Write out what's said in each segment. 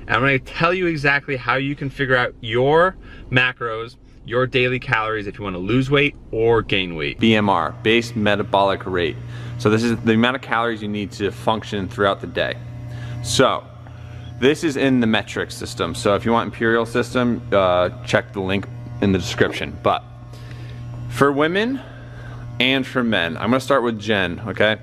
And I'm gonna tell you exactly how you can figure out your macros, your daily calories if you wanna lose weight or gain weight. BMR, base metabolic rate. So this is the amount of calories you need to function throughout the day. So this is in the metric system. So if you want imperial system, check the link in the description. But for women and for men, I'm gonna start with Jen, okay?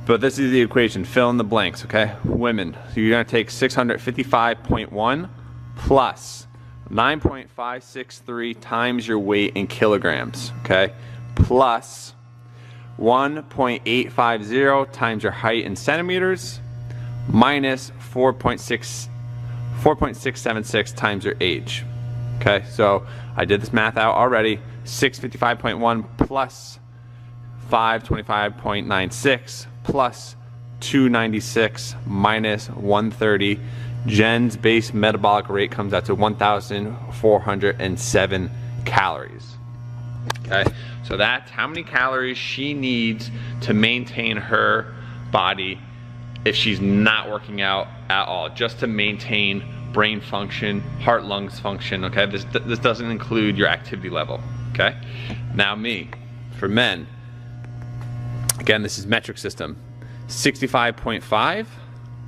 But this is the equation, fill in the blanks, okay? Women, so you're gonna take 655.1 plus 9.563 times your weight in kilograms, okay? Plus 1.850 times your height in centimeters, minus 4.676 times your age, okay? So I did this math out already. 655.1 plus 525.96 plus 296 minus 130. Jen's base metabolic rate comes out to 1,407 calories. Okay, so that's how many calories she needs to maintain her body if she's not working out at all, just to maintain brain function, heart, lungs function, okay? This doesn't include your activity level, okay? Now me, for men, again, this is metric system, 65.5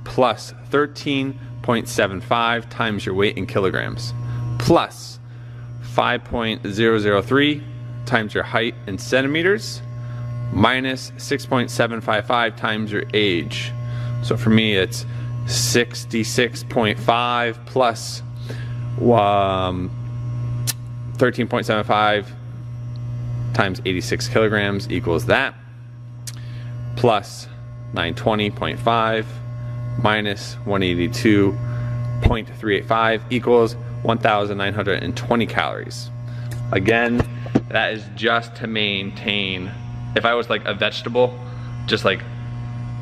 plus 13.75 times your weight in kilograms, plus 5.003 times your height in centimeters, minus 6.755 times your age. So for me, it's 66.5 plus 13.75 times 86 kilograms equals that, plus 920.5 minus 182.385 equals 1,920 calories. Again, that is just to maintain, if I was like a vegetable, just like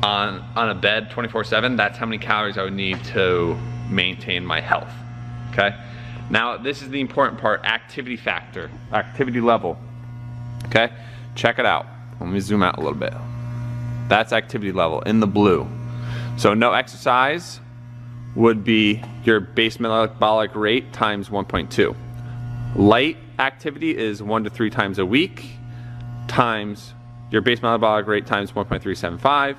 on a bed 24/7, that's how many calories I would need to maintain my health, okay? Now, this is the important part, activity factor, activity level, okay? Check it out. Let me zoom out a little bit. That's activity level in the blue. So no exercise would be your base metabolic rate times 1.2. Light activity is 1 to 3 times a week times your base metabolic rate times 1.375.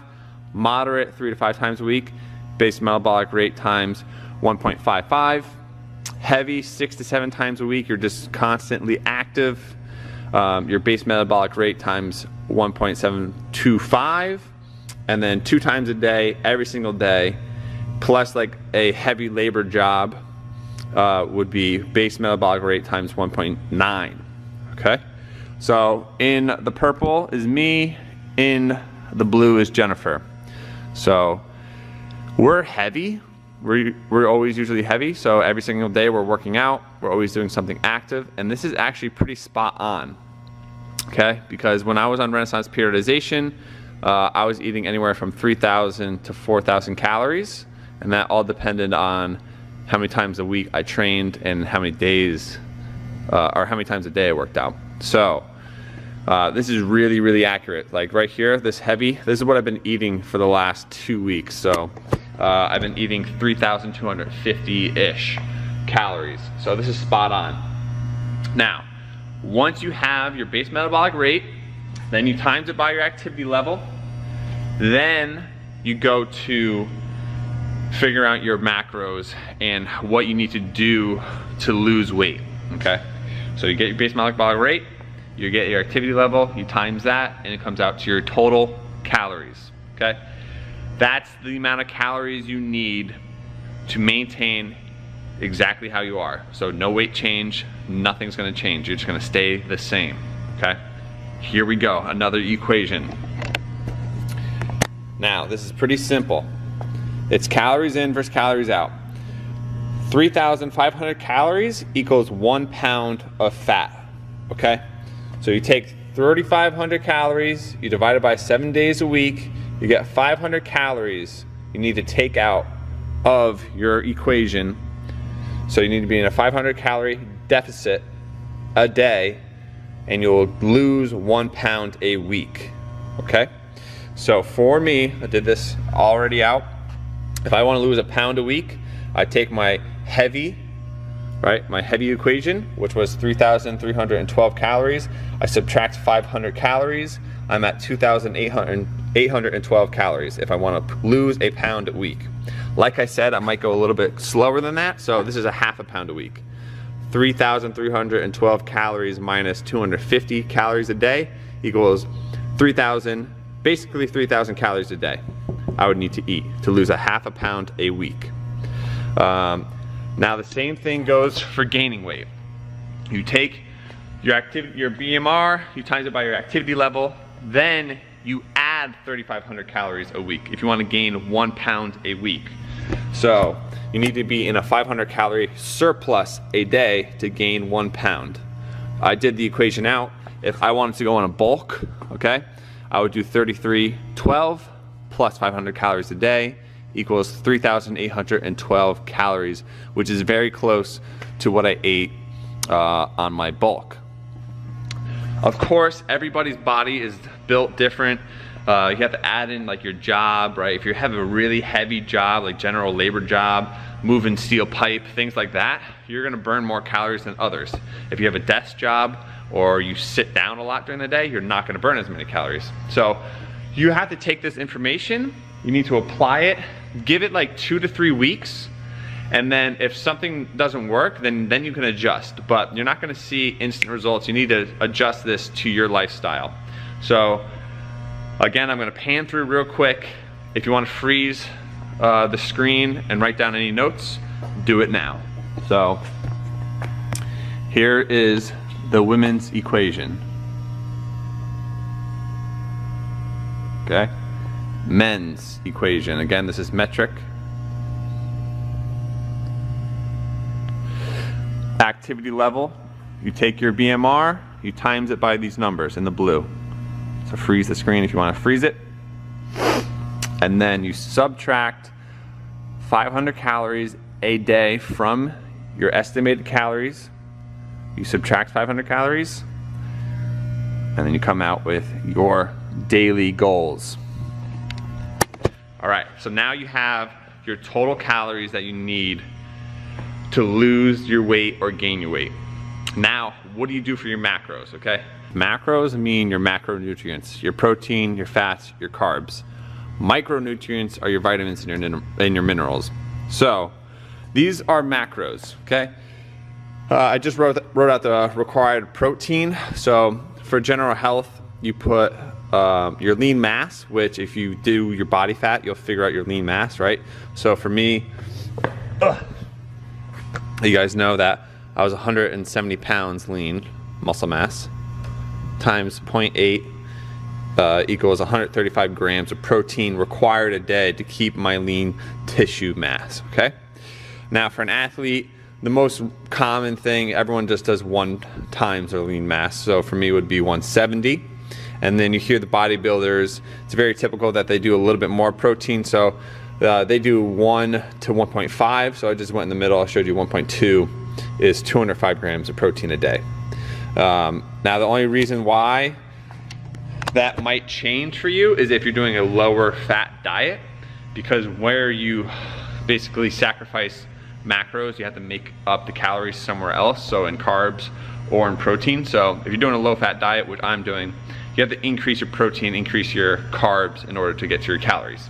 Moderate 3 to 5 times a week, base metabolic rate times 1.55. Heavy 6 to 7 times a week, you're just constantly active, your base metabolic rate times 1.725. And then 2 times a day, every single day, plus like a heavy labor job would be base metabolic rate times 1.9, okay? So in the purple is me, in the blue is Jennifer. So we're heavy, we're always usually heavy, so every single day we're working out, we're always doing something active, and this is actually pretty spot on, okay? Because when I was on Renaissance periodization, I was eating anywhere from 3,000 to 4,000 calories, and that all depended on how many times a week I trained and how many days, or how many times a day I worked out. So this is really, really accurate. Like right here, this heavy, this is what I've been eating for the last 2 weeks. So I've been eating 3,250-ish calories. So this is spot on. Now, once you have your base metabolic rate, then you times it by your activity level, then you go to figure out your macros and what you need to do to lose weight, okay? So you get your base metabolic rate, you get your activity level, you times that, and it comes out to your total calories, okay? That's the amount of calories you need to maintain exactly how you are. So no weight change, nothing's gonna change. You're just gonna stay the same, okay? Here we go, another equation. Now, this is pretty simple. It's calories in versus calories out. 3,500 calories equals 1 pound of fat, okay? So you take 3,500 calories, you divide it by 7 days a week, you get 500 calories you need to take out of your equation. So you need to be in a 500 calorie deficit a day, and you'll lose 1 pound a week, okay? So for me, I did this already out. If I want to lose a pound a week, I take my heavy, right, my heavy equation, which was 3,312 calories. I subtract 500 calories. I'm at 2,812 calories if I want to lose a pound a week. Like I said, I might go a little bit slower than that, so this is a half a pound a week. 3,312 calories minus 250 calories a day equals 3,000, basically 3,000 calories a day I would need to eat to lose a half a pound a week. Now the same thing goes for gaining weight. You take your BMR, you times it by your activity level, then you add 3,500 calories a week if you want to gain 1 pound a week. So you need to be in a 500 calorie surplus a day to gain 1 pound. I did the equation out. If I wanted to go on a bulk, okay, I would do 3312 plus 500 calories a day equals 3,812 calories, which is very close to what I ate on my bulk. Of course, everybody's body is built different. You have to add in like your job, right? If you have a really heavy job, like general labor job, moving steel pipe, things like that, you're gonna burn more calories than others. If you have a desk job or you sit down a lot during the day, you're not gonna burn as many calories. So you have to take this information, you need to apply it, give it like 2 to 3 weeks, and then if something doesn't work, then you can adjust. But you're not gonna see instant results. You need to adjust this to your lifestyle. So again, I'm gonna pan through real quick. If you wanna freeze the screen and write down any notes, do it now. So here is the women's equation. Okay, men's equation. Again, this is metric. Activity level, you take your BMR, you times it by these numbers in the blue. So freeze the screen if you want to freeze it. And then you subtract 500 calories a day from your estimated calories. You subtract 500 calories, and then you come out with your daily goals. All right, so now you have your total calories that you need to lose your weight or gain your weight. Now, what do you do for your macros, okay? Macros mean your macronutrients, your protein, your fats, your carbs. Micronutrients are your vitamins and your minerals. So, these are macros, okay? I just wrote out the required protein. So, for general health, you put your lean mass, which if you do your body fat, you'll figure out your lean mass, right? So for me, you guys know that I was 170 pounds lean muscle mass times 0.8 equals 135 grams of protein required a day to keep my lean tissue mass, okay? Now for an athlete, the most common thing, everyone just does 1 times their lean mass. So for me it would be 170. And then you hear the bodybuilders, it's very typical that they do a little bit more protein. So they do 1 to 1.5. So I just went in the middle, I showed you 1.2 is 205 grams of protein a day. Now the only reason why that might change for you is if you're doing a lower fat diet, because where you basically sacrifice macros, you have to make up the calories somewhere else, so in carbs or in protein. So if you're doing a low fat diet, which I'm doing, you have to increase your protein, increase your carbs in order to get to your calories.